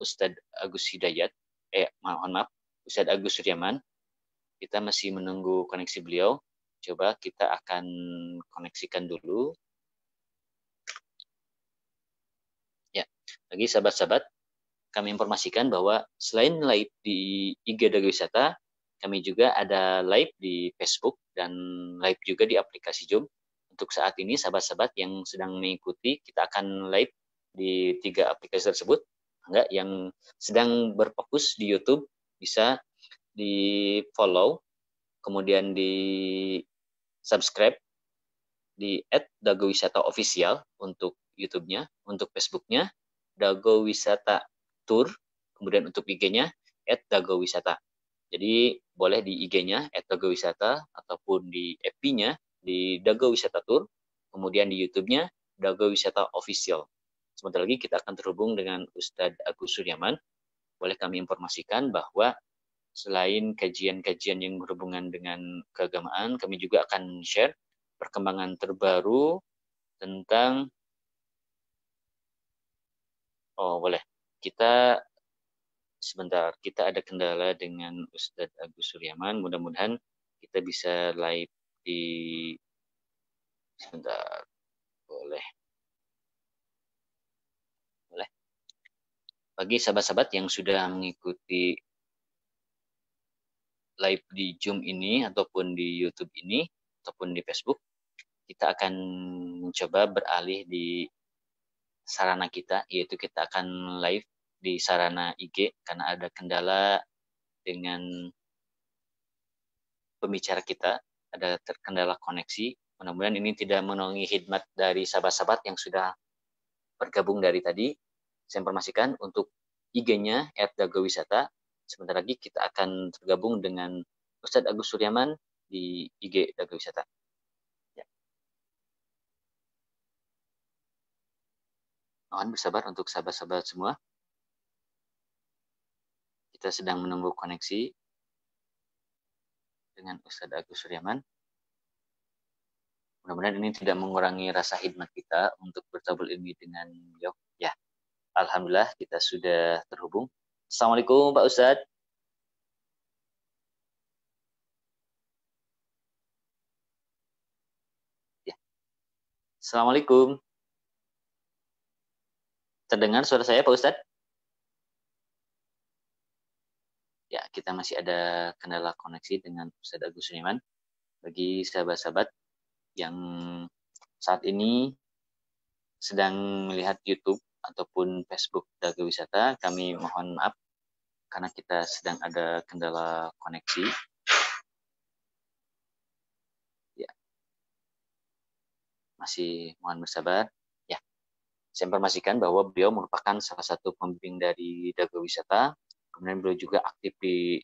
Ustadz Agus Hidayat, mohon maaf, Ustadz Agus Suryaman. Kita masih menunggu koneksi beliau. Coba kita akan koneksikan dulu. Ya, bagi sahabat-sahabat, kami informasikan bahwa selain live di IG Dago Wisata, kami juga ada live di Facebook dan live juga di aplikasi Zoom. Untuk saat ini sahabat-sahabat yang sedang mengikuti, kita akan live di 3 aplikasi tersebut. Enggak, yang sedang berfokus di YouTube bisa di follow, kemudian di subscribe di @dagowisata_official untuk YouTube-nya, untuk Facebook-nya Dago Wisata Tour, kemudian untuk IG-nya @dagowisata. Jadi boleh di IG-nya @dagowisata ataupun di FB-nya di Dago Wisata Tour, kemudian di YouTube-nya Dago Wisata Official. Sebentar lagi kita akan terhubung dengan Ustadz Agus Suryaman. Boleh kami informasikan bahwa selain kajian-kajian yang berhubungan dengan keagamaan, kami juga akan share perkembangan terbaru tentang boleh. Kita sebentar, kita ada kendala dengan Ustadz Agus Suryaman. Mudah-mudahan kita bisa live di sebentar. Boleh. Bagi sahabat-sahabat yang sudah mengikuti live di Zoom ini ataupun di YouTube ini ataupun di Facebook, kita akan mencoba beralih di sarana kita, yaitu kita akan live di sarana IG karena ada kendala dengan pembicara kita, ada terkendala koneksi. Mudah-mudahan ini tidak mengurangi khidmat dari sahabat-sahabat yang sudah bergabung dari tadi. Saya informasikan untuk IG-nya @dagowisata. Sebentar lagi kita akan tergabung dengan Ustadz Agus Suryaman di IG Dago Wisata. Ya. Mohon bersabar untuk sahabat-sahabat semua. Kita sedang menunggu koneksi dengan Ustadz Agus Suryaman. Mudah-mudahan ini tidak mengurangi rasa khidmat kita untuk bertabul ilmi dengan beliau. Ya, alhamdulillah kita sudah terhubung. Assalamualaikum Pak Ustadz. Ya. Assalamualaikum. Terdengar suara saya Pak Ustadz? Ya, kita masih ada kendala koneksi dengan Ustadz Agus Suryaman. Bagi sahabat-sahabat yang saat ini sedang melihat YouTube ataupun Facebook Dago Wisata, kami mohon maaf karena kita sedang ada kendala koneksi. Ya, masih mohon bersabar. Ya, saya informasikan bahwa beliau merupakan salah satu pembimbing dari Dago Wisata. Kemudian beliau juga aktif di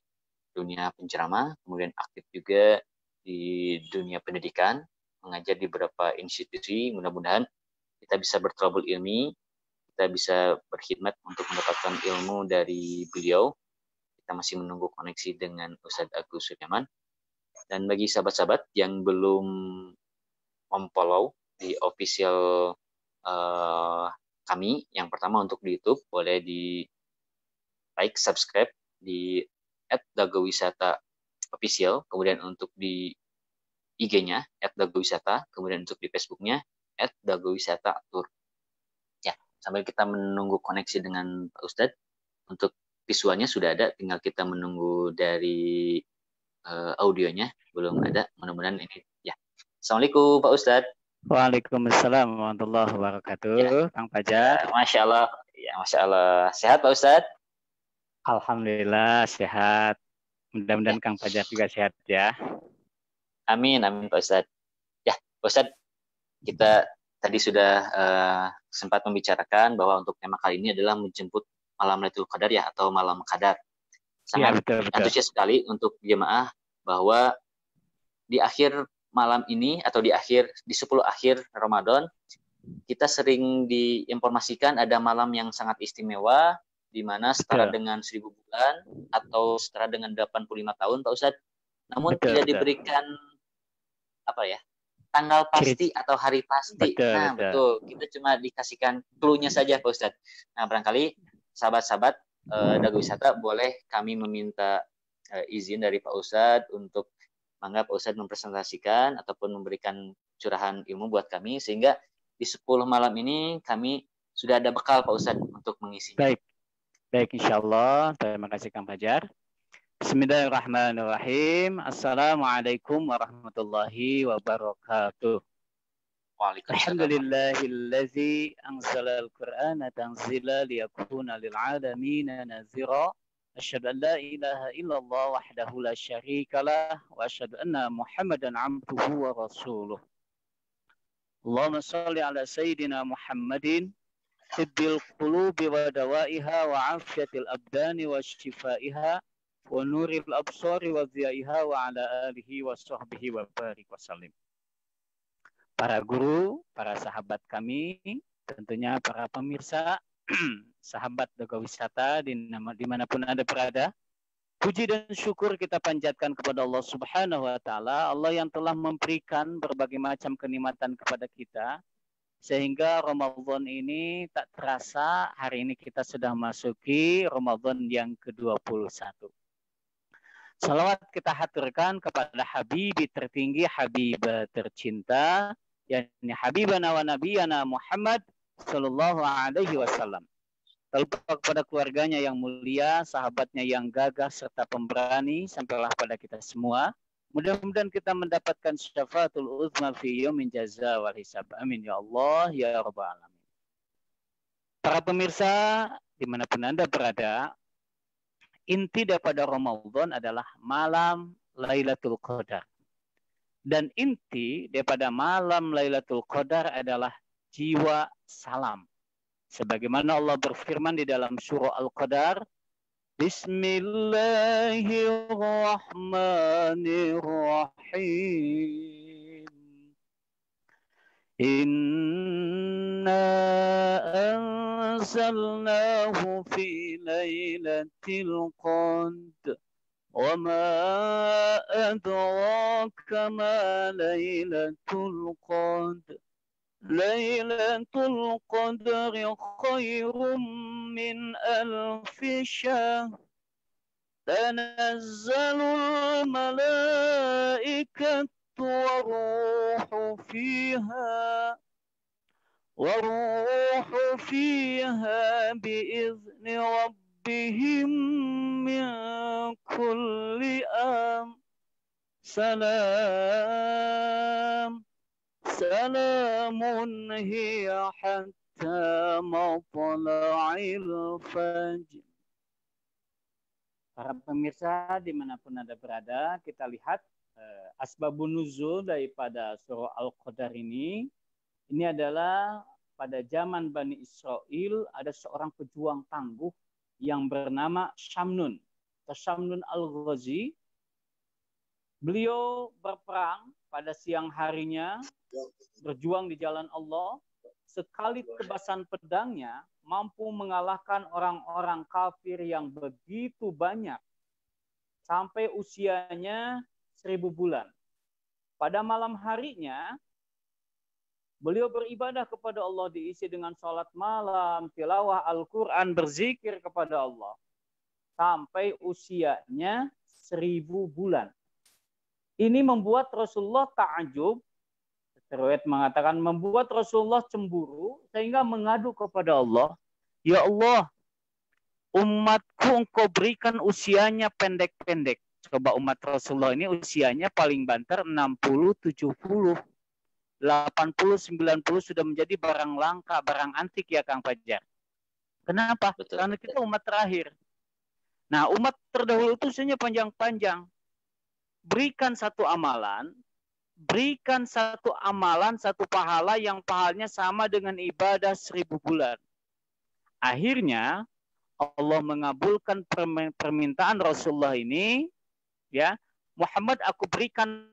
dunia penceramah, kemudian aktif juga di dunia pendidikan, mengajar di beberapa institusi. Mudah-mudahan kita bisa bertabul ilmi, kita bisa berkhidmat untuk mendapatkan ilmu dari beliau. Kita masih menunggu koneksi dengan Ustadz Agus Suryaman. Dan bagi sahabat-sahabat yang belum memfollow di official kami, yang pertama untuk di YouTube, boleh di like, subscribe di @dagowisata_official, kemudian untuk di IG-nya @dagowisata, kemudian untuk di Facebook-nya @dagowisata_tour. Ya, sambil kita menunggu koneksi dengan Pak Ustadz, untuk visualnya sudah ada, tinggal kita menunggu dari audionya belum ada. Mudah-mudahan ini ya. Assalamualaikum Pak Ustadz. Waalaikumsalam warahmatullahi wabarakatuh. Ya. Kang Fajar. Ya, Masya Allah. Ya, Masya Allah. Sehat Pak Ustadz? Alhamdulillah sehat. Mudah-mudahan Kang Fajar juga sehat ya. Amin, amin Pak Ustadz. Ya, Pak Ustadz, kita tadi sudah sempat membicarakan bahwa untuk tema kali ini adalah menjemput malam Lailatul Qadar ya, atau malam Qadar. Sangat antusias sekali untuk jemaah bahwa di akhir malam ini atau di 10 akhir Ramadan, kita sering diinformasikan ada malam yang sangat istimewa, di mana setara dengan 1000 bulan atau setara dengan 85 tahun Pak Ustadz. Namun tidak diberikan tanggal pasti atau hari pasti. Betul. Kita cuma dikasihkan clue-nya saja Pak Ustadz. Nah, barangkali sahabat-sahabat Dago Wisata, boleh kami meminta izin dari Pak Ustadz untuk mangga Pak Ustadz mempresentasikan ataupun memberikan curahan ilmu buat kami, sehingga di 10 malam ini kami sudah ada bekal Pak Ustadz untuk mengisinya. Baik, insya Allah. Terima kasih Kang Fajar. Bismillahirrahmanirrahim. Assalamualaikum warahmatullahi wabarakatuh. Alhamdulillahillazi anzala al-Qur'ana tanzila liyakuna lil'alamina nazira. Asyhadu an la ilaha illallah wahdahu la syarikalah wa asyhadu anna Muhammadan abduhu wa rasuluh. Allahumma shalli ala sayyidina Muhammadin tibbil qulubi wa dawaiha wa afiyatil abdani wa shifaiha wa nuril absari wa ziyaiha wa ala alihi wa sahbihi wa barik wa salim. Para guru, para sahabat kami, tentunya para pemirsa, sahabat Dago Wisata dimanapun Anda berada, puji dan syukur kita panjatkan kepada Allah Subhanahu wa Ta'ala, Allah yang telah memberikan berbagai macam kenikmatan kepada kita, sehingga Ramadan ini tak terasa hari ini kita sudah masuki Ramadan yang ke-21. Salawat kita haturkan kepada Habibi tertinggi, Habibah tercinta, yakni Habibana wa Nabiyana Muhammad Sallallahu Alaihi Wasallam. Lalu kepada keluarganya yang mulia, sahabatnya yang gagah serta pemberani, sampailah pada kita semua. Mudah-mudahan kita mendapatkan syafaatul uzma fi yaumin jaza wal hisab. Amin ya Allah ya rabbal alamin. Para pemirsa dimanapun Anda berada, inti daripada Ramadan adalah malam Lailatul Qadar. Dan inti daripada malam Lailatul Qadar adalah jiwa salam. Sebagaimana Allah berfirman di dalam surah Al-Qadar, Bismillahirrahmanirrahim. Inna anzalnahu fi lailatul qadr. وما أدراك ما ليلة القدر ليلة القدر خير من ألف شهر تنزل الملائكة والروح فيها بإذن ربهم من كل أمر سلام هي حتى مطلع الفجر. Para pemirsa dimanapun Anda berada, kita lihat asbabun nuzul daripada surah Al-Qadar ini. Ini adalah pada zaman Bani Israel ada seorang pejuang tangguh yang bernama Syamnun atau Syamnun Al-Ghazi. Beliau berperang pada siang harinya, berjuang di jalan Allah. Sekali tebasan pedangnya mampu mengalahkan orang-orang kafir yang begitu banyak sampai usianya 1000 bulan. Pada malam harinya beliau beribadah kepada Allah, diisi dengan sholat malam, tilawah Al-Quran, berzikir kepada Allah sampai usianya 1000 bulan. Ini membuat Rasulullah ta'ajub. Riwayat mengatakan membuat Rasulullah cemburu sehingga mengadu kepada Allah, ya Allah, umatku engkau berikan usianya pendek-pendek. Coba umat Rasulullah ini usianya paling banter 60, 70, 80, 90 sudah menjadi barang langka, barang antik ya Kang Fajar. Kenapa? Betul. Karena kita umat terakhir. Nah, umat terdahulu itu usianya panjang-panjang. Berikan satu amalan, satu pahala yang pahalanya sama dengan ibadah 1000 bulan. Akhirnya Allah mengabulkan permintaan Rasulullah ini, ya, Muhammad aku berikan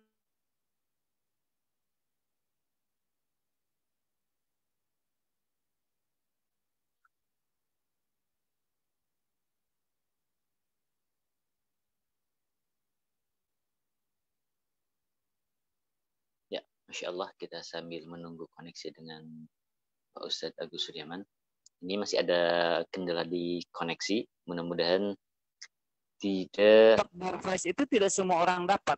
Masya Allah, kita sambil menunggu koneksi dengan Pak Ustadz Agus Suryaman. Ini masih ada kendala di koneksi. Mudah-mudahan tidak. Surprise itu tidak semua orang dapat.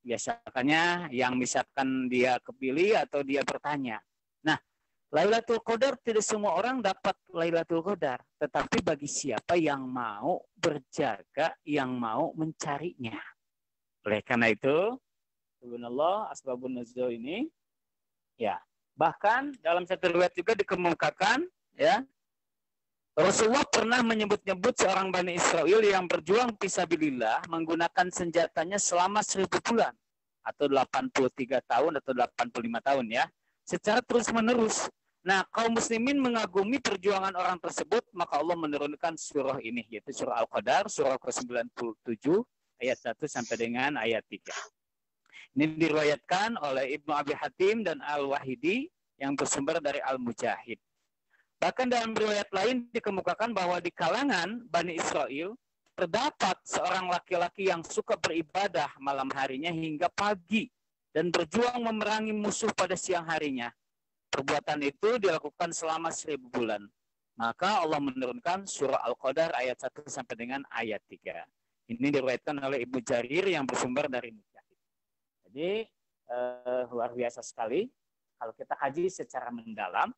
Biasanya yang misalkan dia kepilih atau dia bertanya. Nah, Lailatul Qadar tidak semua orang dapat Lailatul Qadar, tetapi bagi siapa yang mau berjaga, yang mau mencarinya. Oleh karena itu, subhanallah, asbabun nuzul ini, ya, bahkan dalam satu riwayat juga dikemukakan, ya, Rasulullah pernah menyebut-nyebut seorang Bani Israel yang berjuang fisabilillah menggunakan senjatanya selama 1000 bulan atau 83 tahun atau 85 tahun ya, secara terus-menerus. Nah, kaum muslimin mengagumi perjuangan orang tersebut, maka Allah menurunkan surah ini, yaitu surah Al-Qadar, surah ke-97 ayat 1 sampai dengan ayat 3. Ini diriwayatkan oleh Ibnu Abi Hatim dan Al-Wahidi yang bersumber dari Al-Mujahid. Bahkan dalam riwayat lain dikemukakan bahwa di kalangan Bani Israel terdapat seorang laki-laki yang suka beribadah malam harinya hingga pagi dan berjuang memerangi musuh pada siang harinya. Perbuatan itu dilakukan selama 1000 bulan. Maka Allah menurunkan surah Al-Qadar ayat 1 sampai dengan ayat 3. Ini diriwayatkan oleh Ibnu Jarir yang bersumber dari Mujahid. Jadi luar biasa sekali kalau kita kaji secara mendalam.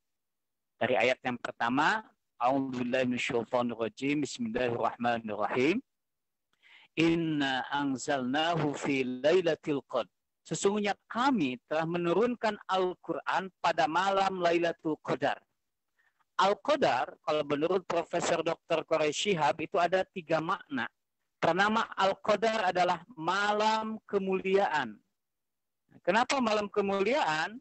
Dari ayat yang pertama, A'udzubillahi minasyaitonirrajim, Bismillahirrahmanirrahim. Inna anzalnahu fi lailatul qadr. Sesungguhnya kami telah menurunkan Al-Quran pada malam Lailatul Qadar. Al-Qadar, kalau menurut Profesor Dr. Quraish Shihab, itu ada 3 makna. Pertama, Al-Qadar adalah malam kemuliaan. Kenapa malam kemuliaan?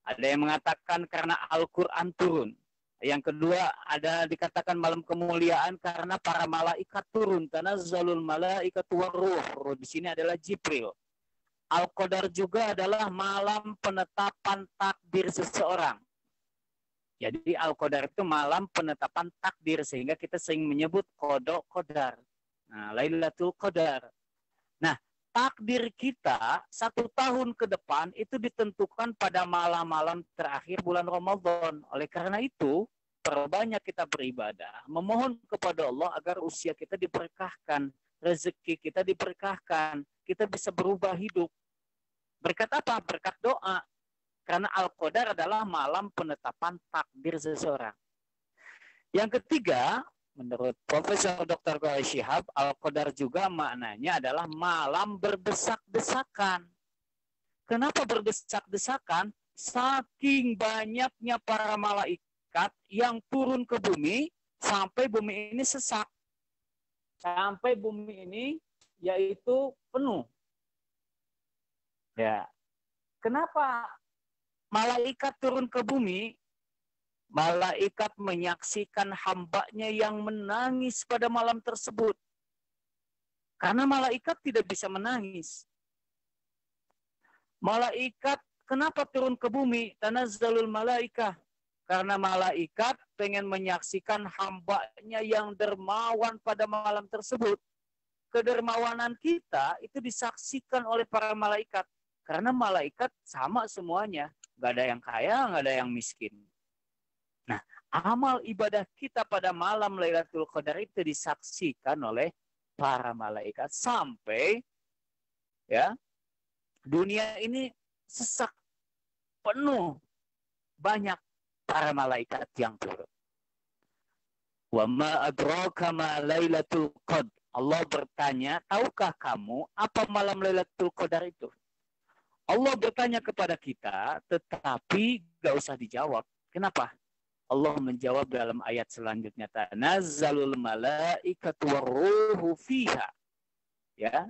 Ada yang mengatakan karena Al-Quran turun. Yang kedua, ada dikatakan malam kemuliaan karena para malaikat turun. Tanazzalul malaikatu warruh. Di sini adalah Jibril. Al-Qadar juga adalah malam penetapan takdir seseorang. Jadi Al-Qadar itu malam penetapan takdir, sehingga kita sering menyebut qada qadar. Nah, Lailatul Qadar. Nah, takdir kita 1 tahun ke depan itu ditentukan pada malam-malam terakhir bulan Ramadan. Oleh karena itu, perbanyak kita beribadah, memohon kepada Allah agar usia kita diberkahkan, rezeki kita diberkahkan, kita bisa berubah hidup. Berkat apa? Berkat doa. Karena Al-Qadar adalah malam penetapan takdir seseorang. Yang ketiga, menurut Profesor Dr. Quraish Shihab, Al-Qadar juga maknanya adalah malam berdesak-desakan. Kenapa berdesak-desakan? Saking banyaknya para malaikat yang turun ke bumi, sampai bumi ini sesak. Sampai bumi ini yaitu penuh. Ya. Kenapa malaikat turun ke bumi? Malaikat menyaksikan hambanya yang menangis pada malam tersebut. Karena malaikat tidak bisa menangis. Malaikat kenapa turun ke bumi? Tanazzalul malaikah. Karena malaikat pengen menyaksikan hambanya yang dermawan pada malam tersebut. Kedermawanan kita itu disaksikan oleh para malaikat. Karena malaikat sama semuanya. Nggak ada yang kaya, nggak ada yang miskin. Nah, amal ibadah kita pada malam Lailatul Qadar itu disaksikan oleh para malaikat. Sampai ya dunia ini sesak, penuh, banyak para malaikat yang turun. Wa ma adraka ma Lailatul Qadar. Allah bertanya, tahukah kamu apa malam Lailatul Qadar itu? Allah bertanya kepada kita, tetapi gak usah dijawab. Kenapa? Allah menjawab dalam ayat selanjutnya, tanazzalul malaikatu warruhu fiha. Ya.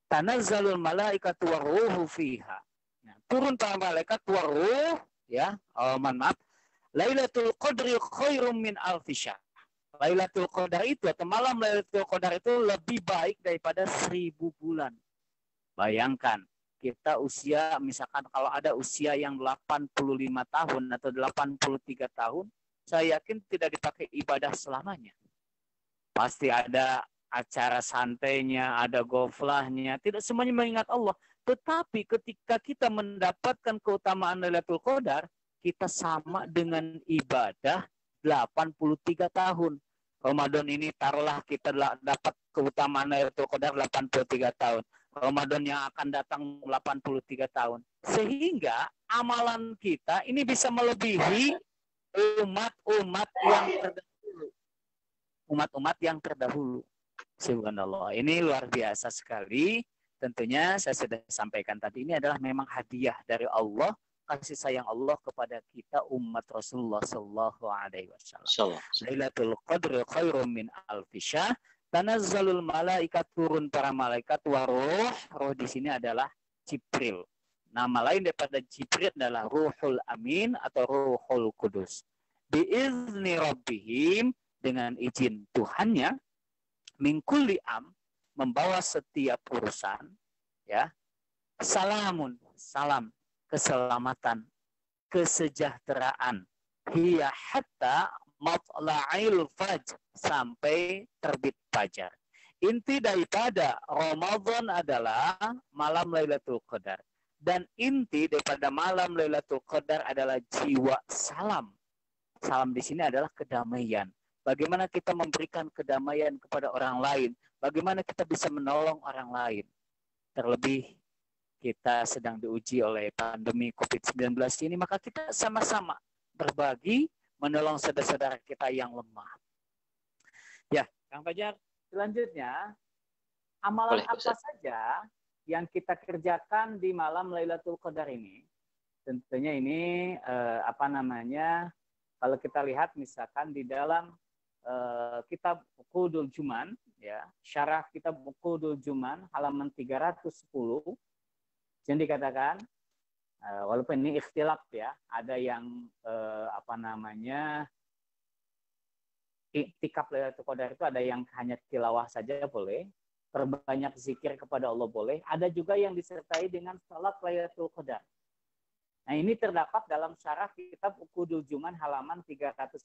Tanazzalul malaikatu warruhu fiha. Nah, turun para malaikat warruh, ya. Maaf. Lailatul Qadri khairum min alfi syahr. Lailatul Qadar itu atau malam Lailatul Qadar itu lebih baik daripada 1000 bulan. Bayangkan, kita usia, misalkan kalau ada usia yang 85 tahun atau 83 tahun, saya yakin tidak dipakai ibadah selamanya. Pasti ada acara santainya, ada goflahnya, tidak semuanya mengingat Allah. Tetapi ketika kita mendapatkan keutamaan Lailatul Qadar, kita sama dengan ibadah 83 tahun. Ramadan ini taruhlah kita dapat keutamaan Lailatul Qadar 83 tahun. Ramadan yang akan datang 83 tahun. Sehingga amalan kita ini bisa melebihi umat-umat yang terdahulu. Umat-umat yang terdahulu. Subhanallah. Ini luar biasa sekali. Tentunya saya sudah sampaikan tadi, ini adalah memang hadiah dari Allah, kasih sayang Allah kepada kita umat Rasulullah sallallahu alaihi wasallam. Lailatul Qadri khairum min alfi syahr. Tanazzalul malaikat, turun para malaikat, waruh. Roh di sini adalah Jibril. Nama lain daripada Jibril adalah Ruhul Amin atau Ruhul Kudus. Biizni rabbihim, dengan izin Tuhannya, min kulli am, membawa setiap urusan, ya. Salamun, salam, keselamatan, kesejahteraan. Hiya hatta matla'il fajr, sampai terbit fajar. Inti daripada Ramadan adalah malam Lailatul Qadar. Dan inti daripada malam Lailatul Qadar adalah jiwa salam. Salam di sini adalah kedamaian. Bagaimana kita memberikan kedamaian kepada orang lain. Bagaimana kita bisa menolong orang lain. Terlebih kita sedang diuji oleh pandemi COVID-19 ini, maka kita sama-sama berbagi, menolong saudara-saudara kita yang lemah. Ya, Kang Fajar, selanjutnya, amalan apa saja yang kita kerjakan di malam Lailatul Qadar ini? Tentunya ini kalau kita lihat misalkan di dalam kitab Uqudul Juman, ya, syarah kitab Uqudul Juman halaman 310, yang dikatakan, walaupun ini ikhtilaf ya, ada yang iktikaf Lailatul Qadar itu ada yang hanya tilawah saja boleh, perbanyak zikir kepada Allah boleh, ada juga yang disertai dengan salat Lailatul Qadar. Nah, ini terdapat dalam syarah kitab Uqudul Juman halaman 310.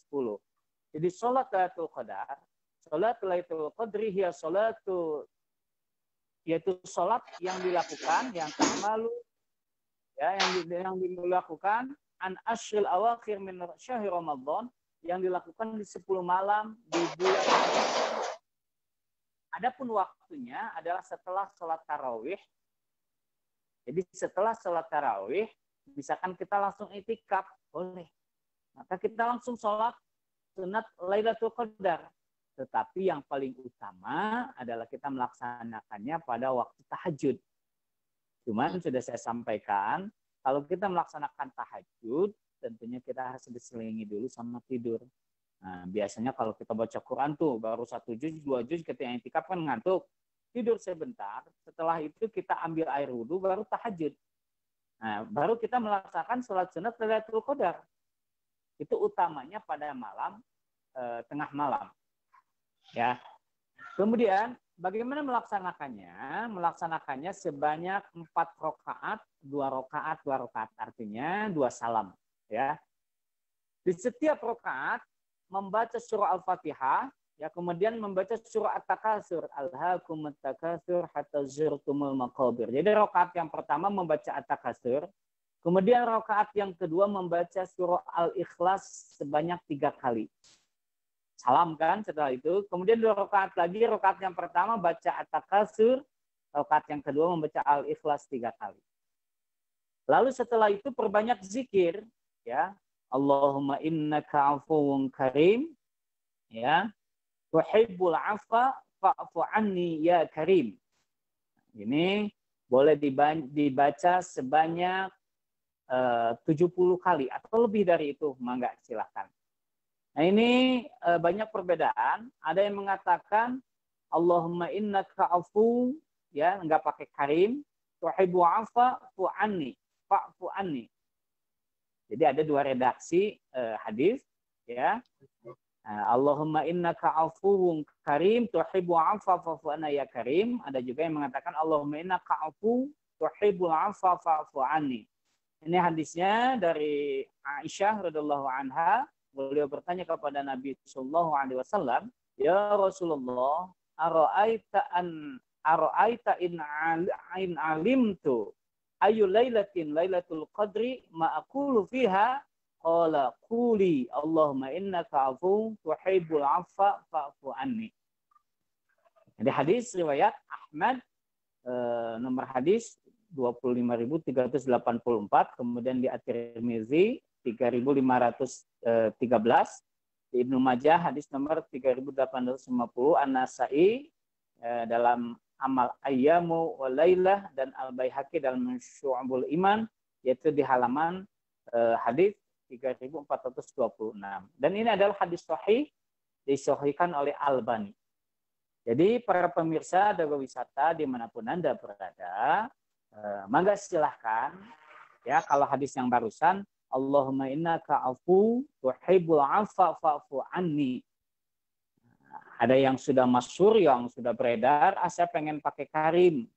Jadi salat Lailatul Qadar, salat Lailatul Qadri hiya salatu, yaitu salat yang dilakukan, yang ta'malu, ya, yang dilakukan an ashril awakhir min syahr Ramadan, yang dilakukan di 10 malam di bulan Ramadan. Adapun waktunya adalah setelah salat tarawih. Jadi setelah salat tarawih, misalkan kita langsung iktikaf, boleh. Maka kita langsung salat sunat Lailatul Qadar. Tetapi yang paling utama adalah kita melaksanakannya pada waktu tahajud. Cuman sudah saya sampaikan, kalau kita melaksanakan tahajud, tentunya kita harus diselingi dulu sama tidur. Nah, biasanya kalau kita baca Quran tuh, baru 1 juz, 2 juz, ketika i'tikaf kan ngantuk. Tidur sebentar, setelah itu kita ambil air wudhu, baru tahajud. Nah, baru kita melaksanakan sholat sunat Lailatul Qadar. Itu utamanya pada malam, tengah malam. Ya. Kemudian bagaimana melaksanakannya? Melaksanakannya sebanyak 4 rakaat, 2 rakaat, 2 rakaat, artinya 2 salam, ya. Di setiap rakaat membaca surah Al-Fatihah, ya, kemudian membaca surah At-Takatsur, alhaakumut takatsur hatta zurtumul maqabir. Jadi rakaat yang pertama membaca At-Takatsur, kemudian rakaat yang kedua membaca surah Al-Ikhlas sebanyak 3 kali. Salam kan setelah itu. Kemudian 2 rakaat lagi, rakaat yang pertama baca At-Takatsur, rakaat yang kedua membaca Al-Ikhlas 3 kali. Lalu setelah itu perbanyak zikir, ya. Allahumma innaka afuwun karim, ya. Tuhibbul afwa fa'fu anni ya karim. Ini boleh dibaca sebanyak 70 kali atau lebih dari itu, mangga silakan. Nah, ini banyak perbedaan. Ada yang mengatakan Allahumma innaka afu, ya, enggak pakai karim, tuhibbu afwa fa'fu anni. Jadi ada 2 redaksi hadis, ya. Allahumma innaka afuwun karim tuhibbu afwa fa'fu anna ya karim. Ada juga yang mengatakan Allahumma innaka afu tuhibbul afwa fa'fu anni. Ini hadisnya dari Aisyah radhiyallahu anha. Beliau bertanya kepada Nabi sallallahu alaihi wasallam, "Ya Rasulullah, ara'aita in alimtu ayu lailatin lailatul qadri ma aqulu fiha qala quli Allahumma innaka afuwwun tuhibbul 'afwa fa'fu anni. Jadi hadis riwayat Ahmad, nomor hadis 25.384, kemudian di At-Tirmizi 3.513, di Ibnu Majah hadis nomor 3.850, An-Nasa'i dalam Amal Ayyamu wa Lailah, dan Al-Baihaqi dalam Syu'abul Iman, yaitu di halaman hadis 3.426. Dan ini adalah hadis sahih, disahihkan oleh Albani. Jadi para pemirsa Dago Wisata dimanapun Anda berada, mangga silahkan ya, kalau hadis yang barusan Allahumma innaka afu tuhibbul afwa fa'fu anni. Ada yang sudah masyhur, yang sudah beredar, saya pengen pakai karim.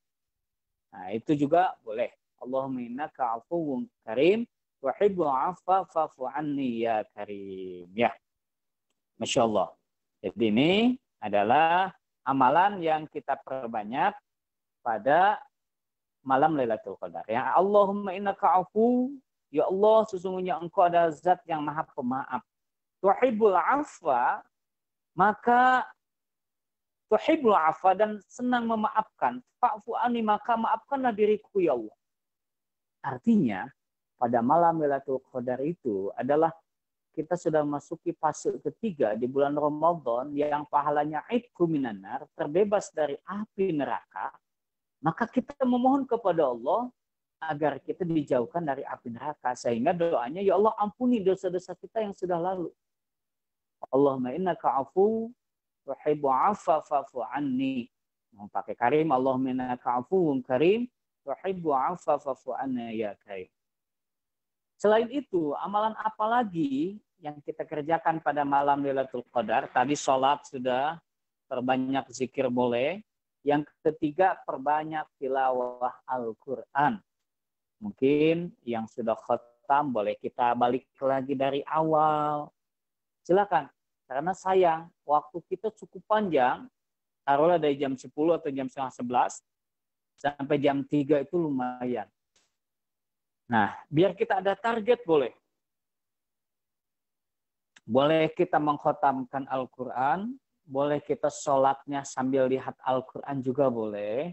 Nah, itu juga boleh. Allahumma innaka afuwwun karim tuhibbul afwa fa'fu anni ya karim. Ya. Masya Allah. Jadi ini adalah amalan yang kita perbanyak pada malam Lailatul Qadar. Ya Allahumma innaka afu, ya Allah sesungguhnya engkau adalah zat yang maha pemaaf. Tuhibbul afwa, maka tuhibbul afwa, dan senang memaafkan. Fa'fu anni, maka maafkanlah diriku ya Allah. Artinya pada malam Lailatul Qadar itu adalah kita sudah masuki fase ketiga di bulan Ramadan yang pahalanya itqu minan nar, terbebas dari api neraka. Maka kita memohon kepada Allah agar kita dijauhkan dari api neraka, sehingga doanya, ya Allah ampuni dosa-dosa kita yang sudah lalu. Allahumma innaka afu tuhibbu afwa fa'fu anni. Mau pakai karim, Allahumma innaka afuwwun karim tuhibbu afwa fa'fu anni ya karim. Selain itu, amalan apa lagi yang kita kerjakan pada malam Lailatul Qadar? Tadi sholat sudah, perbanyak zikir boleh. Yang ketiga, perbanyak tilawah Al-Quran. Mungkin yang sudah khatam boleh kita balik lagi dari awal. Silakan, karena sayang waktu kita cukup panjang. Taruhlah dari jam 10 atau jam setengah 11 sampai jam 3 itu lumayan. Nah, biar kita ada target boleh. Boleh kita mengkhatamkan Al-Quran, boleh kita sholatnya sambil lihat Al-Quran juga boleh.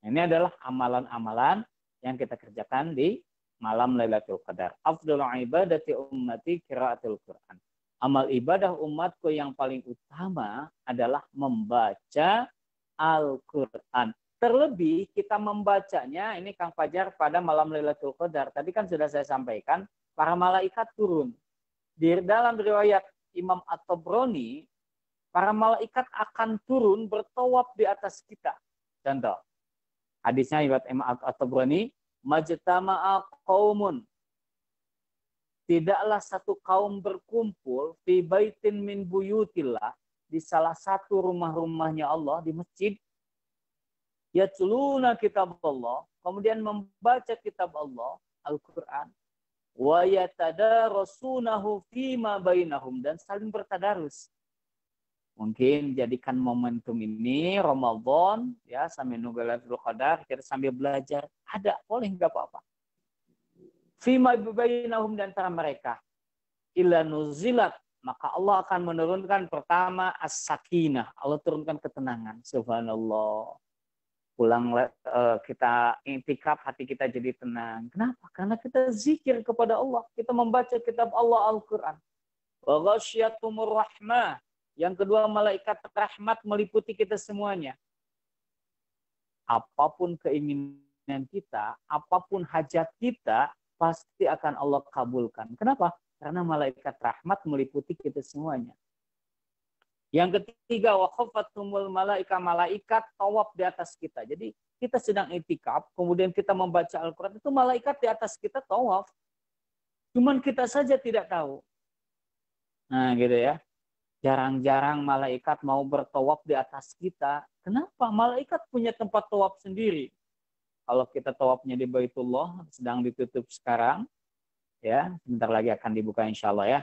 Ini adalah amalan-amalan yang kita kerjakan di malam Lailatul Qadar. Afdhalul ibadati ummati qiraatul Quran. Amal ibadah umatku yang paling utama adalah membaca Al-Quran. Terlebih kita membacanya, ini Kang Fajar, pada malam Lailatul Qadar. Tadi kan sudah saya sampaikan, para malaikat turun. Di dalam riwayat Imam At-Tabrani, para malaikat akan turun bertawaf di atas kita. Contoh, hadisnya riwayat Imam At-Tabrani, majtama'a qaumun, tidaklah satu kaum berkumpul fi baitin min buyutillah, di salah satu rumah-rumahnya Allah, di masjid, yatluna kitab Allah, kemudian membaca kitab Allah, Al-Quran, wa yatadarasunahu fima bainahum, dan saling bertadarus. Mungkin jadikan momentum ini Ramadan ya, sambil nunggu Lailatul Qadar kita sambil belajar, ada boleh nggak apa-apa. Fima bainahum, dan antara mereka, illa nuzilat, maka Allah akan menurunkan pertama as-sakinah, Allah turunkan ketenangan. Subhanallah. Pulang kita intikaf, hati kita jadi tenang. Kenapa? Karena kita zikir kepada Allah, kita membaca kitab Allah, Al-Quran. Wa ghasyiatumur rahmah. Yang kedua, malaikat rahmat meliputi kita semuanya. Apapun keinginan kita, apapun hajat kita, pasti akan Allah kabulkan. Kenapa? Karena malaikat rahmat meliputi kita semuanya. Yang ketiga, wa khafatumul malaika, malaikat tawaf di atas kita. Jadi kita sedang itikaf, kemudian kita membaca Al-Quran, itu malaikat di atas kita tawaf. Cuman kita saja tidak tahu. Nah gitu ya. Jarang-jarang malaikat mau bertawaf di atas kita. Kenapa? Malaikat punya tempat tawaf sendiri. Kalau kita tawafnya di Baitullah, sedang ditutup sekarang, ya, sebentar lagi akan dibuka insya Allah ya.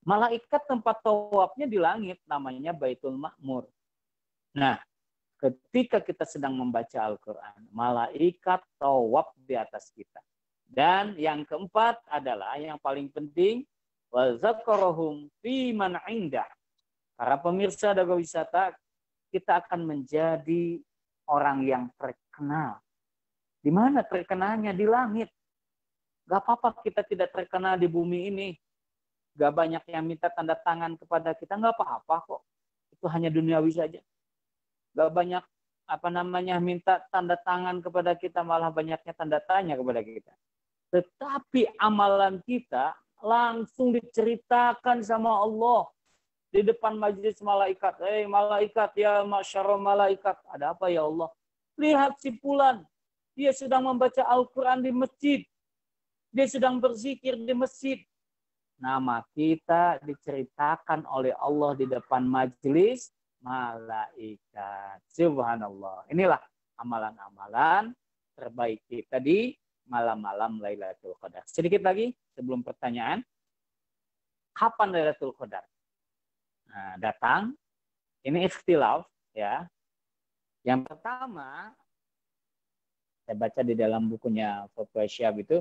Malaikat tempat tawafnya di langit, namanya Baitul Ma'mur. Nah, ketika kita sedang membaca Al-Quran, malaikat tawaf di atas kita. Dan yang keempat adalah yang paling penting, wa zakarahum fi man indah. Para pemirsa dago wisata, kita akan menjadi orang yang terkenal. Di mana terkenalnya? Di langit. Gak apa-apa kita tidak terkenal di bumi ini. Gak banyak yang minta tanda tangan kepada kita, gak apa-apa kok. Itu hanya duniawi saja. Gak banyak minta tanda tangan kepada kita, malah banyaknya tanda tanya kepada kita. Tetapi amalan kita langsung diceritakan sama Allah di depan majelis malaikat. Malaikat, ya masyarul malaikat. Ada apa ya Allah? Lihat si fulan. Dia sedang membaca Al-Quran di masjid. Dia sedang berzikir di masjid. Nama kita diceritakan oleh Allah di depan majelis malaikat. Subhanallah. Inilah amalan-amalan terbaik kita di malam-malam Lailatul Qadar. Sedikit lagi sebelum pertanyaan. Kapan Lailatul Qadar? Nah, datang. Ini ikhtilaf ya. Yang pertama, saya baca di dalam bukunya Fatwa Syihab itu,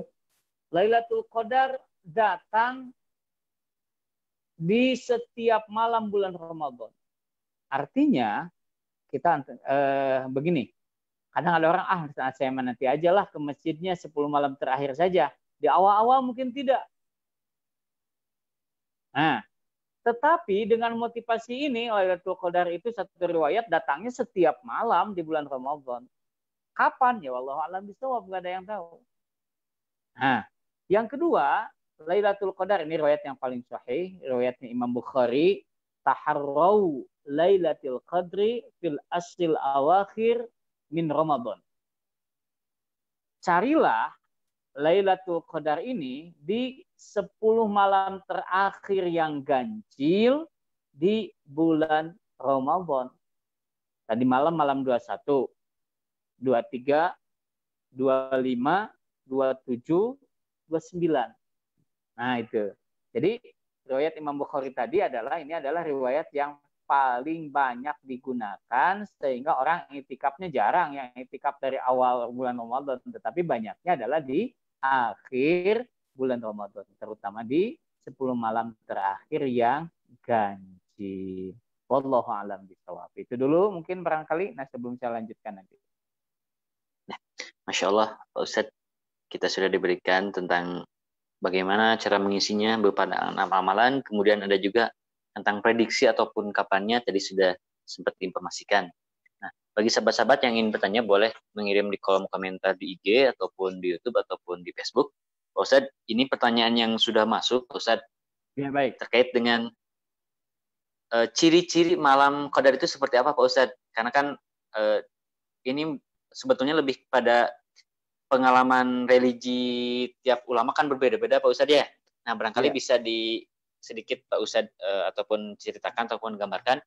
Lailatul Qadar datang di setiap malam bulan Ramadan. Artinya kita begini. Kadang ada orang, saya nanti aja lah ke masjidnya 10 malam terakhir saja. Di awal-awal mungkin tidak. Nah, tetapi dengan motivasi ini, Lailatul Qadar itu satu riwayat datangnya setiap malam di bulan Ramadan. Kapan? Ya wallahu a'lam bishawab, nggak ada yang tahu. Nah, yang kedua, Lailatul Qadar ini riwayat yang paling sahih, riwayatnya Imam Bukhari, taharrau Lailatul Qadri fil asril awakhir min Ramadan. Carilah Lailatul Qadar ini di 10 malam terakhir yang ganjil di bulan Ramadan. Tadi malam 21, 23, 25, 27, 29. Nah itu. Jadi riwayat Imam Bukhari tadi ini adalah riwayat yang paling banyak digunakan sehingga orang itikafnya jarang yang itikaf dari awal bulan Ramadan, tetapi banyaknya adalah di akhir bulan Ramadan, terutama di 10 malam terakhir yang ganjil. Wallahu a'lam bishawab. Itu dulu mungkin barangkali. Nah sebelum saya lanjutkan nanti. Nah, Masya Allah Pak Ustadz, kita sudah diberikan tentang bagaimana cara mengisinya berupa amalan, kemudian ada juga tentang prediksi ataupun kapannya tadi sudah sempat diinformasikan. Nah, bagi sahabat-sahabat yang ingin bertanya boleh mengirim di kolom komentar di IG ataupun di YouTube ataupun di Facebook. Pak Ustadz, ini pertanyaan yang sudah masuk, Pak Ustadz, ya, baik. Terkait dengan ciri-ciri malam Qadar itu seperti apa Pak Ustadz? Karena kan ini sebetulnya lebih pada pengalaman religi tiap ulama kan berbeda-beda Pak Ustadz ya. Nah, barangkali bisa sedikit Pak Ustadz ataupun ceritakan ataupun gambarkan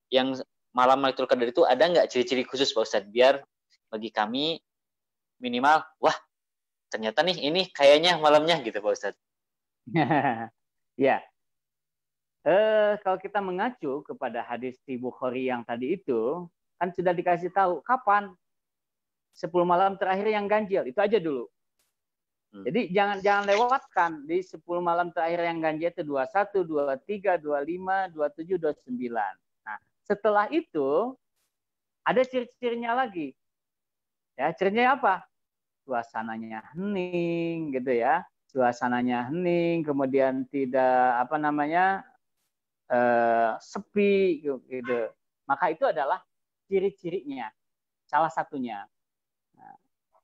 yang malam Lailatul Qadar itu ada nggak ciri-ciri khusus Pak Ustadz, biar bagi kami minimal wah ternyata nih ini kayaknya malamnya gitu Pak Ustadz. Ya. Kalau kita mengacu kepada hadis di Bukhari yang tadi itu, kan sudah dikasih tahu kapan 10 malam terakhir yang ganjil, itu aja dulu. Jadi jangan lewatkan di 10 malam terakhir yang ganjil itu 21, 23, 25, 27, 29. Nah, setelah itu ada ciri-cirinya lagi. Ya, cirinya apa? Suasananya hening gitu ya. Suasananya hening, kemudian tidak sepi gitu. Maka itu adalah ciri-cirinya. Salah satunya. Nah,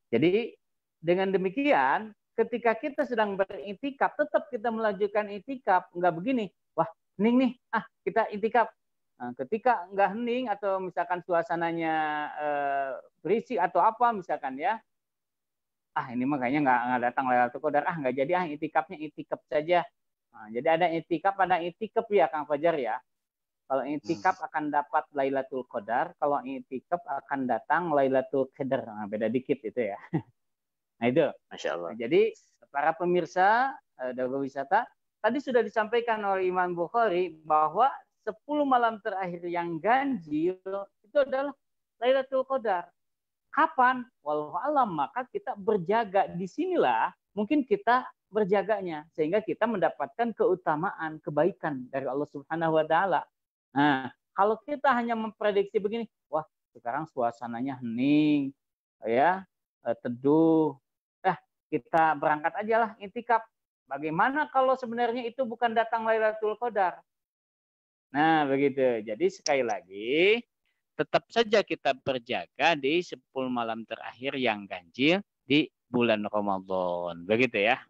jadi dengan demikian ketika kita sedang beritikaf, tetap kita melanjutkan itikaf, enggak begini, wah hening nih, kita itikaf. Nah, ketika enggak hening atau misalkan suasananya berisik atau apa misalkan ya, ini mah kayaknya enggak datang Lailatul Qadar, enggak jadi itikafnya itikaf saja. Nah, jadi ada itikaf ya Kang Fajar ya. Kalau itikaf akan dapat Lailatul Qadar, kalau itikaf akan datang Lailatul Qadar. Nah, beda dikit itu ya. Nah itu, Masya Allah. Nah, jadi para pemirsa dago wisata, tadi sudah disampaikan oleh Imam Bukhari bahwa 10 malam terakhir yang ganjil itu adalah Lailatul Qadar. Kapan? Wallahu alam, maka kita berjaga di sinilah mungkin kita berjaganya sehingga kita mendapatkan keutamaan, kebaikan dari Allah Subhanahu wa taala. Nah, kalau kita hanya memprediksi begini, wah, sekarang suasananya hening, ya, teduh. Kita berangkat aja lah intikaf. Bagaimana kalau sebenarnya itu bukan datang Lailatul Qadar? Nah, begitu. Jadi sekali lagi, tetap saja kita berjaga di 10 malam terakhir yang ganjil di bulan Ramadan. Begitu ya.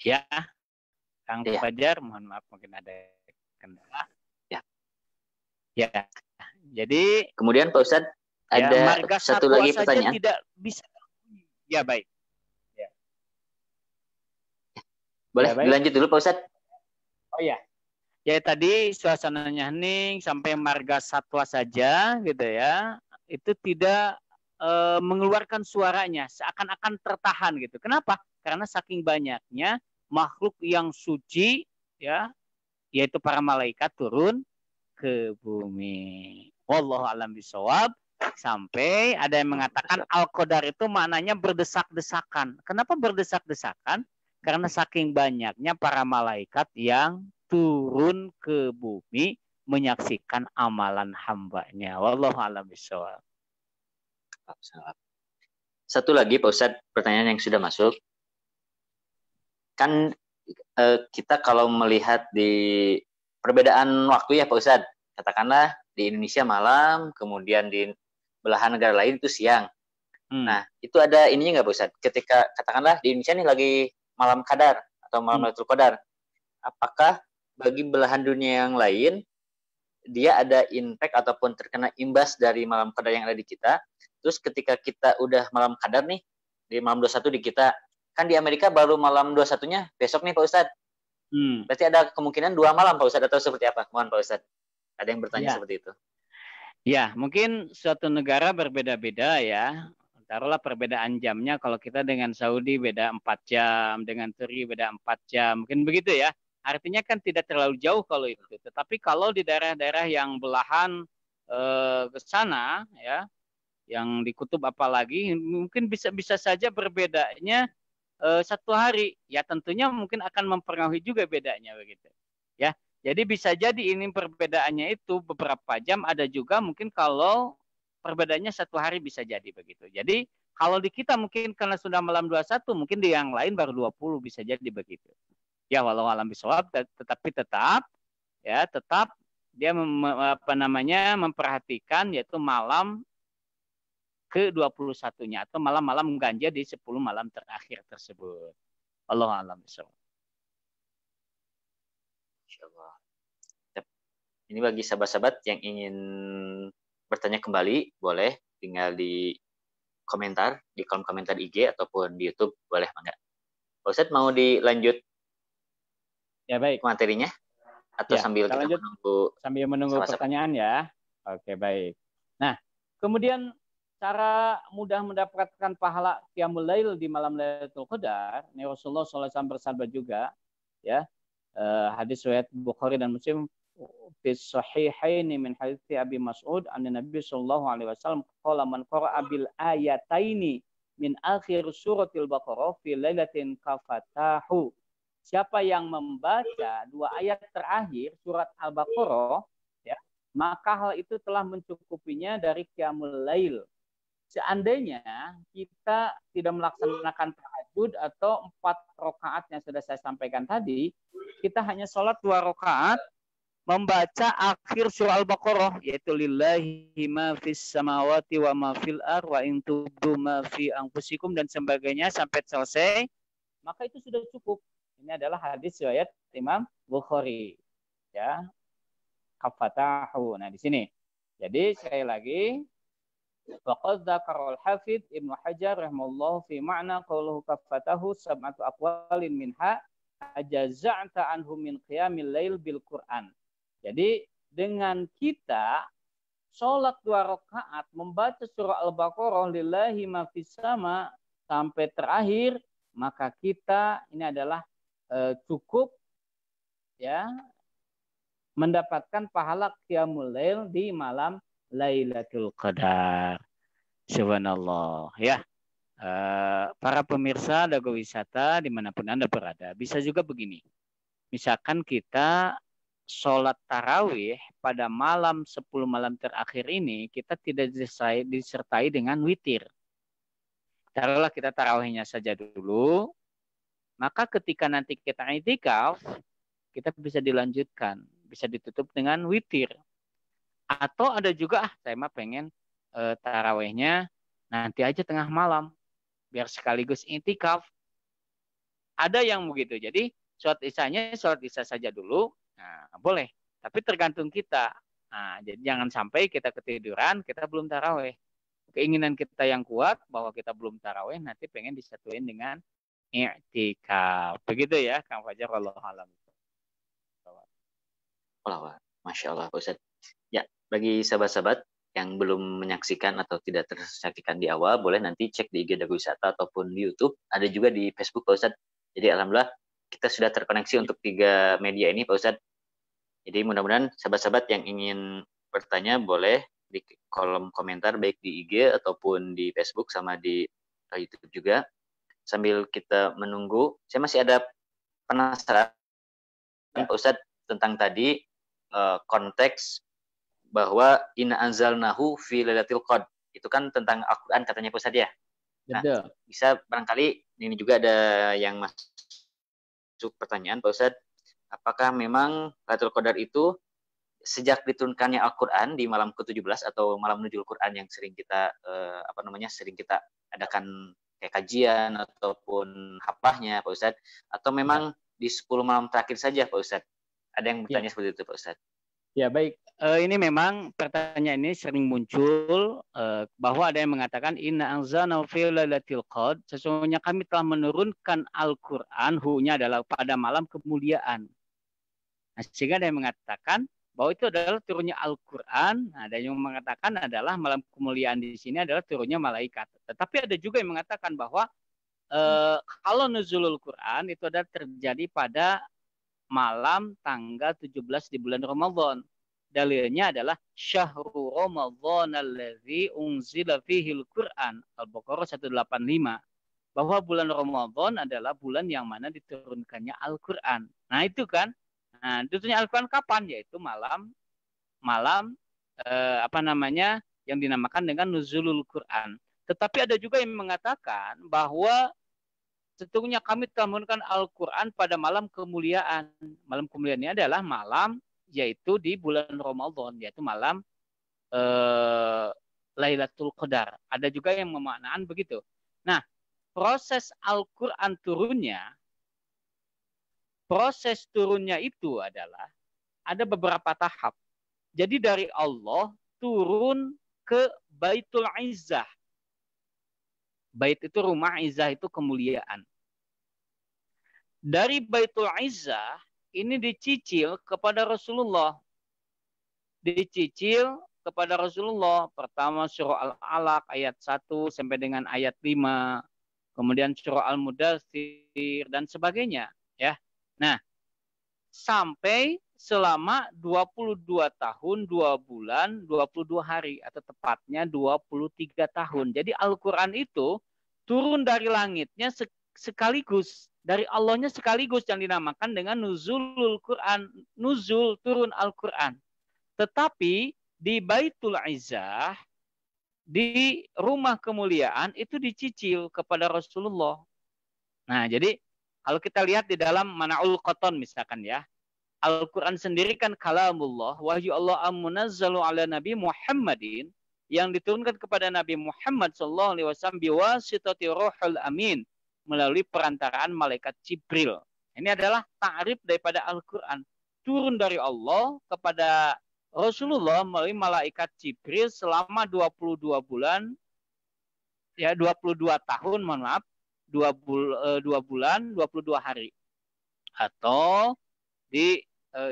Ya, Kang Fajar, mohon maaf mungkin ada kendala. Ya. Jadi kemudian Pak Ustadz ada satu lagi pertanyaan. Tidak bisa. Ya, baik. Ya. Boleh dilanjut dulu Pak Ustadz? Oh ya. Ya tadi suasananya hening sampai marga satwa saja gitu ya. Itu tidak mengeluarkan suaranya, seakan-akan tertahan gitu. Kenapa? Karena saking banyaknya makhluk yang suci ya, yaitu para malaikat turun ke bumi. Wallahu a'lam bishawab. Sampai ada yang mengatakan Al-Qadar itu maknanya berdesak-desakan. Kenapa berdesak-desakan? Karena saking banyaknya para malaikat yang turun ke bumi menyaksikan amalan hambanya. Wallahu a'lam bishawab. Satu lagi Pak Ustadz, pertanyaan yang sudah masuk. Kan kita kalau melihat di perbedaan waktu ya Pak Ustadz, katakanlah di Indonesia malam, kemudian di belahan negara lain itu siang. Nah, itu ada ininya nggak Pak Ustadz? Ketika katakanlah di Indonesia nih lagi malam Qadar atau malam Lailatul Qadar, apakah bagi belahan dunia yang lain dia ada impact ataupun terkena imbas dari malam Qadar yang ada di kita? Terus ketika kita udah malam Qadar nih, di malam 21 di kita, kan di Amerika baru malam 21-nya besok nih Pak Ustadz. Berarti ada kemungkinan 2 malam Pak Ustadz, atau seperti apa? Mohon Pak Ustadz. Ada yang bertanya seperti itu. Ya, mungkin suatu negara berbeda-beda ya. Taruhlah perbedaan jamnya, kalau kita dengan Saudi beda 4 jam, dengan Turki beda 4 jam, mungkin begitu ya. Artinya kan tidak terlalu jauh kalau itu. Tetapi kalau di daerah-daerah yang belahan ke sana ya, yang di kutub apalagi, mungkin bisa saja berbedanya 1 hari. Ya tentunya mungkin akan mempengaruhi juga bedanya begitu. Ya. Jadi bisa jadi ini perbedaannya itu beberapa jam, ada juga mungkin kalau perbedaannya 1 hari bisa jadi begitu. Jadi kalau di kita mungkin karena sudah malam 21, mungkin di yang lain baru 20 bisa jadi begitu. Ya walau alam bisawab, tetapi tetap dia memperhatikan yaitu malam ke-21-nya atau malam-malam ganjil di 10 malam terakhir tersebut. Allah alam bisawab. Insyaallah. Ini bagi sahabat-sahabat yang ingin bertanya kembali, boleh tinggal di komentar, di kolom komentar IG ataupun di YouTube, boleh enggak? Pak Ustadz mau dilanjut ya baik materinya atau sambil kita menunggu pertanyaan ya. Oke, baik. Nah, kemudian cara mudah mendapatkan pahala qiyamul lail di malam Lailatul Qadar, Rasulullah SAW bersabda juga ya. Hadis riwayat Bukhari dan Muslim fi sahihaini min hadits Abi Mas'ud anna Nabi sallallahu alaihi wasallam qala man qara'a bil ayataini min akhir suratil Baqarah fi lailatin kafatahu. Siapa yang membaca 2 ayat terakhir surat Al-Baqarah ya, maka hal itu telah mencukupinya dari qiyamul lail. Seandainya kita tidak melaksanakan tahajud atau 4 rakaat yang sudah saya sampaikan tadi, kita hanya sholat 2 rakaat membaca akhir surah Al-Baqarah, yaitu lillahi ma fis samawati wa ma fil ar wa in tubdu ma fi anfusikum dan sebagainya sampai selesai, maka itu sudah cukup. Ini adalah hadis riwayat Imam Bukhari. Ya. Kafatahu. Nah, di sini. Jadi sekali lagi, waqad dzakara al-Hafidz Ibnu Hajar rahimallahu fi ma'na qauluhu kafatahu sab'atu aqwalin minha ajaza'ta anhu min qiyamil lail bil Qur'an. Jadi dengan kita sholat 2 rakaat membaca surah Al-Baqarah lillahi ma fis sama sampai terakhir, maka kita ini adalah cukup ya mendapatkan pahala qiyamul lail di malam Lailatul Qadar. Subhanallah ya. para pemirsa Dago Wisata dimanapun Anda berada, bisa juga begini. Misalkan kita sholat tarawih pada malam 10 malam terakhir ini, kita tidak disertai dengan witir. Taruhlah kita tarawihnya saja dulu, maka ketika nanti kita i'tikaf, kita bisa dilanjutkan, bisa ditutup dengan witir. Atau ada juga, saya mah pengen tarawihnya nanti aja tengah malam, biar sekaligus i'tikaf. Ada yang begitu. Jadi sholat isya saja dulu, nah, boleh. Tapi tergantung kita. Nah, jadi jangan sampai kita ketiduran, kita belum tarawih. Keinginan kita yang kuat bahwa kita belum tarawih, nanti pengen disatuin dengan i'tikaf. Begitu ya, Kang Fajar. Wallahu a'lam. Masya Allah, Pak Ustadz. Ya, bagi sahabat-sahabat yang belum menyaksikan atau tidak tersaksikan di awal, boleh nanti cek di IG Dago Wisata ataupun di YouTube. Ada juga di Facebook, Pak Ustadz. Jadi alhamdulillah kita sudah terkoneksi untuk 3 media ini, Pak Ustadz. Jadi mudah-mudahan sahabat-sahabat yang ingin bertanya boleh di kolom komentar baik di IG ataupun di Facebook sama di YouTube juga. Sambil kita menunggu, saya masih ada penasaran Pak Ustadz tentang tadi konteks bahwa inna anzalnahu fi lailatul qadar. Itu kan tentang Al-Qur'an katanya Pak Ustadz ya. Nah, bisa barangkali ini juga ada yang masuk pertanyaan Pak Ustadz. Apakah memang Lailatul Qadar itu sejak diturunkannya Al-Qur'an di malam ke-17 atau malam nuzul Quran yang sering kita sering kita adakan kayak kajian ataupun hafalahnya Pak Ustadz, atau memang di 10 malam terakhir saja Pak Ustadz? Ada yang bertanya seperti itu Pak Ustadz. Ya baik, ini memang pertanyaan ini sering muncul bahwa ada yang mengatakan inna anzalnahu fi lailatul qadar, sesungguhnya kami telah menurunkan Al-Qur'an, hu-nya adalah pada malam kemuliaan. Nah, sehingga ada yang mengatakan bahwa itu adalah turunnya Al-Qur'an, ada yang mengatakan adalah malam kemuliaan di sini adalah turunnya malaikat. Tetapi ada juga yang mengatakan bahwa kalau nuzulul Qur'an itu adalah terjadi pada malam tanggal 17 di bulan Ramadan. Dalilnya adalah syahrul Ramadan allazi unzila fihil Qur'an, Al-Baqarah 185, bahwa bulan Ramadan adalah bulan yang mana diturunkannya Al-Qur'an. Nah, itu kan. Nah, diturunnya Al-Qur'an kapan? Yaitu malam yang dinamakan dengan nuzulul Qur'an. Tetapi ada juga yang mengatakan bahwa sesungguhnya kami telah menurunkan Al-Quran pada malam kemuliaan. Malam kemuliaan ini adalah malam yaitu di bulan Ramadan, yaitu malam Lailatul Qadar. Ada juga yang memaknaan begitu. Nah, proses Al-Quran proses turunnya itu adalah ada beberapa tahap. Jadi dari Allah turun ke Baitul Izzah. Bait itu rumah, Izzah itu kemuliaan. Dari Baitul Izzah ini dicicil kepada Rasulullah. Dicicil kepada Rasulullah. Pertama surah Al-Alaq ayat 1 sampai dengan ayat 5. Kemudian surah Al-Mudaththir dan sebagainya. Ya. Nah, sampai selama 22 tahun, 2 bulan, 22 hari, atau tepatnya 23 tahun. Jadi Al-Quran itu turun dari langitnya sekaligus, dari Allahnya sekaligus, yang dinamakan dengan nuzulul Quran, nuzul turun Al-Quran. Tetapi di Baitul Izzah, di rumah kemuliaan, itu dicicil kepada Rasulullah. Nah, jadi kalau kita lihat di dalam Mana'ul Qatan misalkan ya, Al-Quran sendiri kan kalamullah, wahyu Allah am-munazzalu ala Nabi Muhammadin, yang diturunkan kepada Nabi Muhammad SAW biwasitati Ruhul Amin, melalui perantaraan malaikat Jibril. Ini adalah ta'rif daripada Al-Quran. Turun dari Allah kepada Rasulullah melalui malaikat Jibril selama 22 bulan, ya 22 tahun, mohon maaf, 2 bulan, 22 hari. Atau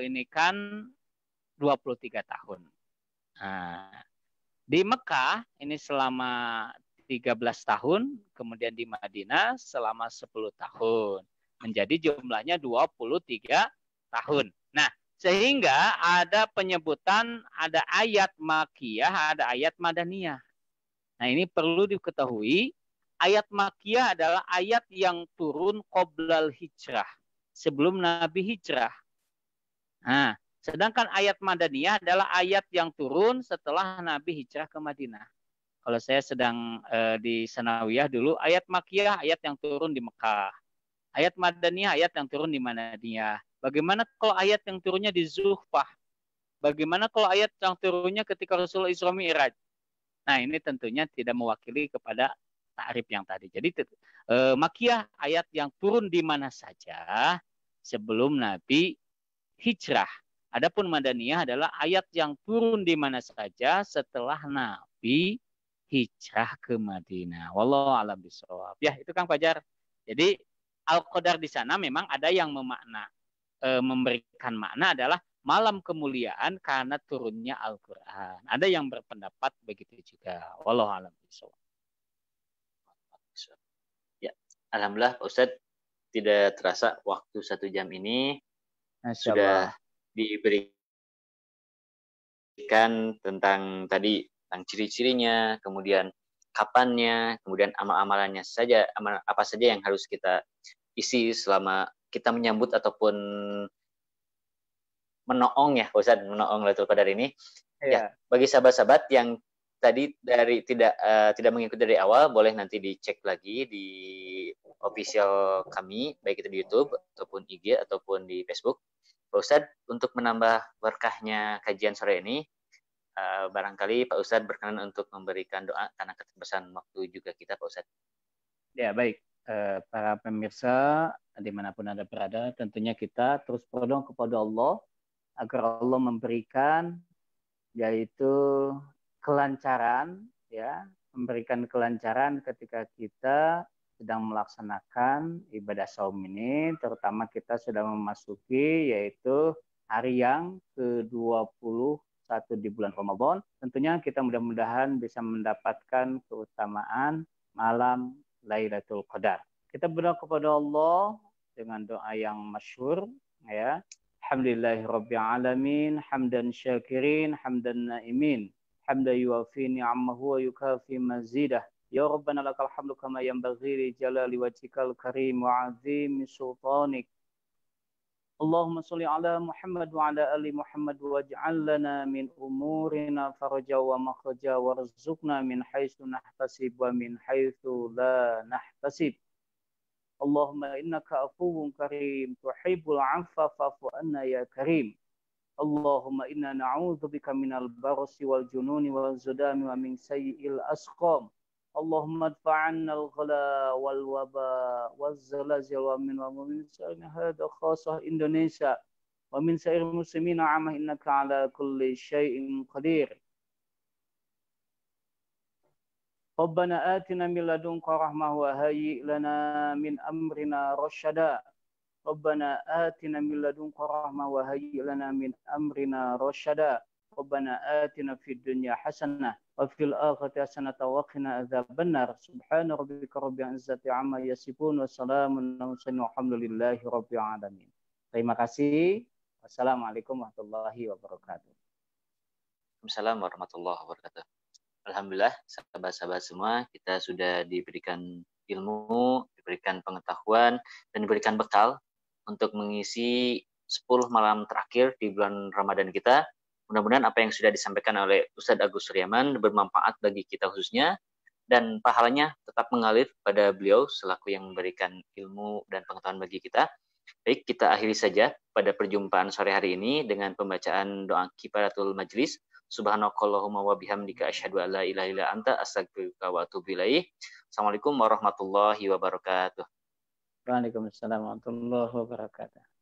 ini kan 23 tahun. Nah, di Mekah ini selama 13 tahun, kemudian di Madinah selama 10 tahun. Menjadi jumlahnya 23 tahun. Nah, sehingga ada penyebutan, ada ayat Makkiyah, ada ayat Madaniyah. Nah, ini perlu diketahui, ayat Makkiyah adalah ayat yang turun qoblal hijrah, sebelum Nabi hijrah. Nah, sedangkan ayat Madaniyah adalah ayat yang turun setelah Nabi hijrah ke Madinah. Kalau saya sedang di Sanawiyah dulu, ayat Makkiyah ayat yang turun di Mekah. Ayat Madaniyah ayat yang turun di Madaniyah. Bagaimana kalau ayat yang turunnya di Zuhfah? Bagaimana kalau ayat yang turunnya ketika Rasulullah Isra Mi'raj? Nah, ini tentunya tidak mewakili kepada ta'rif yang tadi. Jadi Makkiyah ayat yang turun di mana saja sebelum Nabi hijrah. Adapun Madaniyah adalah ayat yang turun di mana saja setelah Nabi hijrah ke Madinah. Wallahu a'lam bishawab. Ya, itu Kang Fajar. Jadi Al-Qadar di sana memang ada yang memberikan makna adalah malam kemuliaan karena turunnya Al-Quran. Ada yang berpendapat begitu juga. Wallahu a'lam bishawab. Ya, alhamdulillah Pak Ustadz, tidak terasa waktu 1 jam ini sudah diberikan tentang tadi tentang ciri-cirinya, kemudian kapannya, kemudian amal-amalannya saja, apa saja yang harus kita isi selama kita menyambut ataupun menoong ya, Ustaz, menoong Lailatul Qadar ini. Ya, bagi sahabat-sahabat yang tadi tidak mengikuti dari awal, boleh nanti dicek lagi di official kami, baik itu di YouTube ataupun IG ataupun di Facebook. Pak Ustadz, untuk menambah berkahnya kajian sore ini, barangkali Pak Ustadz berkenan untuk memberikan doa karena keterbatasan waktu juga kita, Pak Ustadz. Ya, baik. Para pemirsa, dimanapun Anda berada, tentunya kita terus berdoa kepada Allah agar Allah memberikan yaitu kelancaran, ya, memberikan kelancaran ketika kita sedang melaksanakan ibadah saum ini, terutama kita sudah memasuki yaitu hari yang ke-21 di bulan Ramadan. Tentunya kita mudah-mudahan bisa mendapatkan keutamaan malam Lailatul Qadar. Kita berdoa kepada Allah dengan doa yang masyhur, ya. Alhamdulillahirabbil alamin, hamdan syakirin, hamdan naimin, hamdan yuwafi ni'amahu wa yukafi mazidah. Ya Rabbana lakal hamdu kama yanbaghi li jalali wajhikal karim wa 'azimi sultanik. Allahumma shalli ala Muhammad wa ala ali Muhammad waj'al lana min umurina faraja wa makhraja warzuqna min haitsu nahtasib wa min haitsu la nahtasib. Allahumma innaka afuwun karim tuhibbul 'afwa fa'fu anna ya karim. Allahumma inna na'udzubika minal barasi wal jununi wal zudami wa min sayyi'il asqam. Allahumma adfa'anna al-ghala wal waba wal zalazil wa min sa'in hadha khasah Indonesia wa min sa'ir muslimin 'amma innaka 'ala kulli syai'in qadir. Rabbana atina min ladunka rahmah wa hayyi lana min amrina rasyada. Rabbana atina min ladunka rahmah wa hayyi lana min amrina rasyada. Rabbana atina fid dunya hasanah wa fil akhirati hasanah wa qina adzabannar. Subhana rabbika rabbil izzati amma yasifun wa salamun alal mursalin walhamdulillahi rabbil alamin. Terima kasih. Wassalamualaikum warahmatullahi wabarakatuh. Waalaikumsalam warahmatullahi wabarakatuh. Alhamdulillah, sahabat-sahabat semua, kita sudah diberikan ilmu, diberikan pengetahuan, dan diberikan bekal untuk mengisi 10 malam terakhir di bulan Ramadan kita. Mudah-mudahan apa yang sudah disampaikan oleh Ustadz Agus Suryaman bermanfaat bagi kita khususnya, dan pahalanya tetap mengalir pada beliau selaku yang memberikan ilmu dan pengetahuan bagi kita. Baik, kita akhiri saja pada perjumpaan sore hari ini dengan pembacaan doa kifaratul majlis. Subhanakallahumma wa bihamdika asyhadu an la ilaha illa anta astaghfiruka wa atubu ilaik. Assalamualaikum warahmatullahi wabarakatuh. Waalaikumsalam warahmatullahi wabarakatuh.